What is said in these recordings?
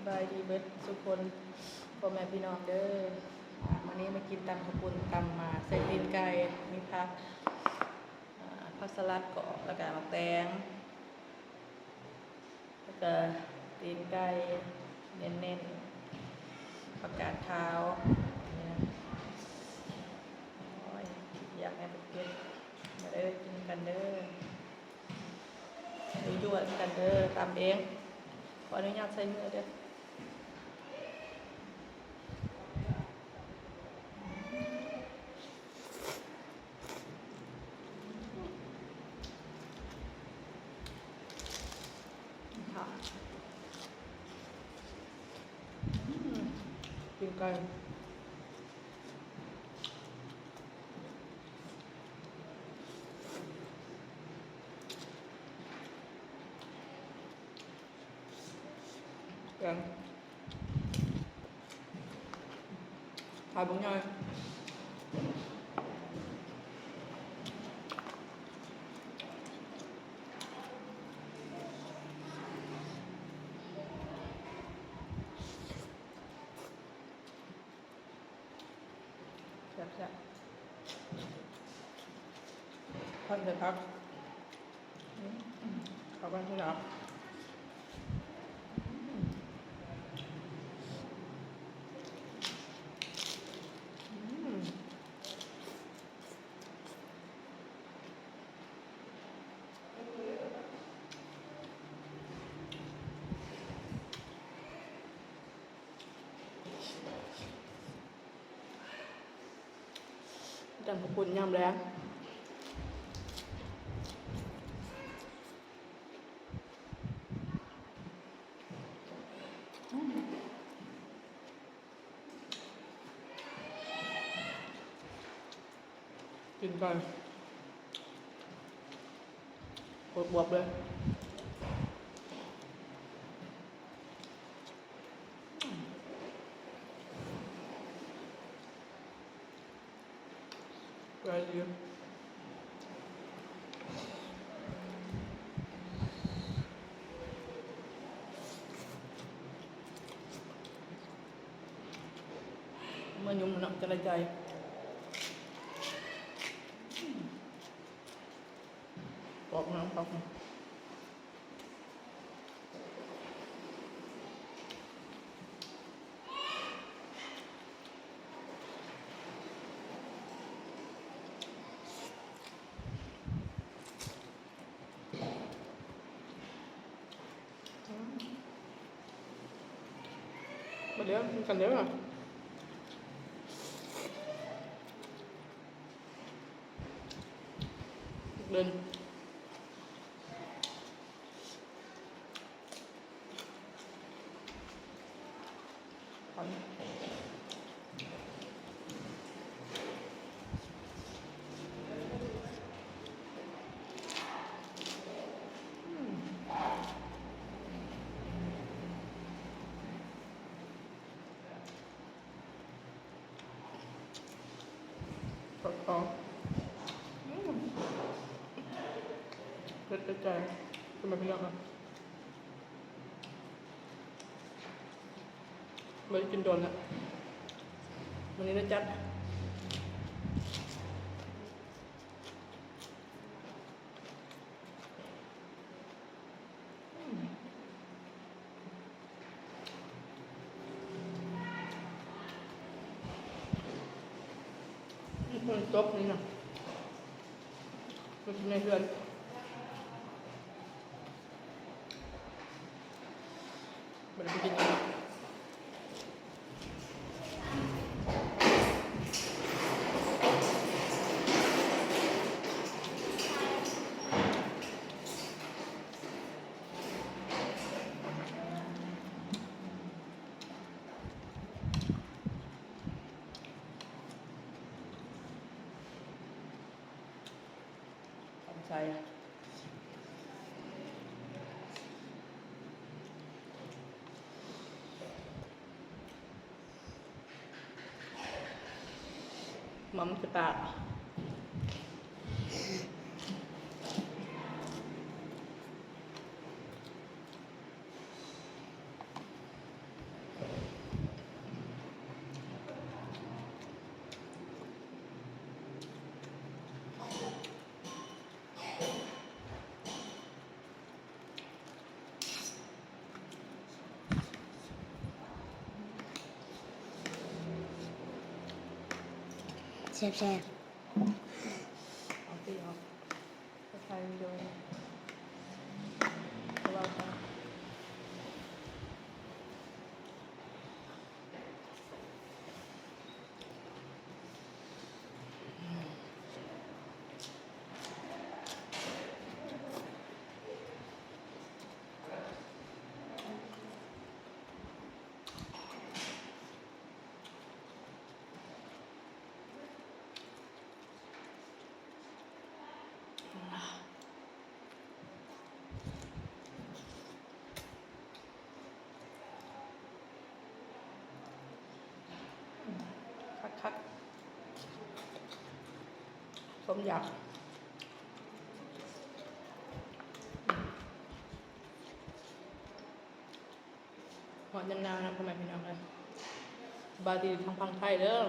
บายดีเบิดทุกคนพ่อแม่พี่น้องเด้อวันนี้มากินตำข้าวปุ้นตำมาใส่ตีนไก่มีผักสลัดก็แล้วก็มะแตงแล้วก็ตีนไก่เน้นๆผักกาดขาวเนี่ยโอ้ยอยากให้เผ็ดมาเด้อกินกันเด้อดูยั่วกันเด้อตำเองขออนุญาตใส่มือเด้อค่ะกินกันกันถ่ายบุ้งย่อยแซ่บๆท่านจะครับขอบคุณที่รับจังขอบคุณยำแล้วกินกันบวบเลยไปดีมันยุ่งมันจะละใจปอกน้ำปอกมาเดี๋ยวกันเดี๋ยวอ่ะเดินขันปอกคอเกิดใจทำไมพี่น้องอ่ะไม่ได้กินโดนละวันนี้นะจัดมันจบนี่นะมันในเดือนมันไปกินกันใส่มัมกระตา แซ่บเอาตีออกใส่โดยเราจะคักๆต้มยำหอมยำนาวนะพ่อแม่พี่น้องเลยบาดีทางพังไทยเด้อ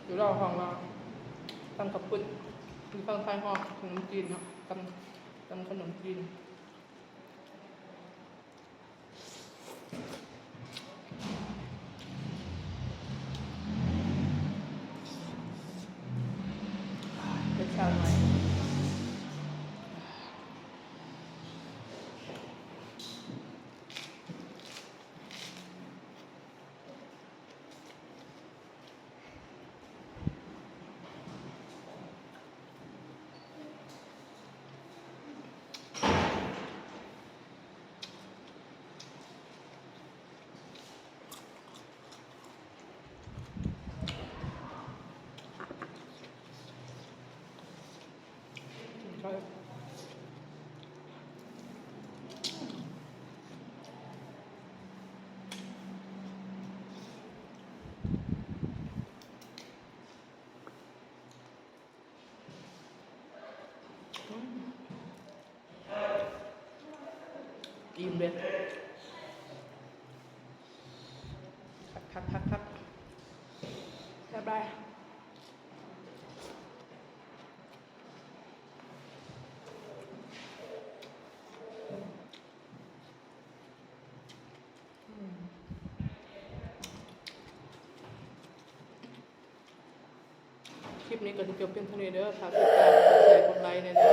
อยู่รอห้องเราตั้งกับปุ่นมีฟังไทยห้องขนมจีนเนาะกันขนมจีนเป็นชาวหน่อยใช่อิ่มเลยคักแซ่บได้คลิปนี้ก็จะจบเพียงเท่านี้เด้อฝากติดตามกดแชร์กดไลค์ในเด้อ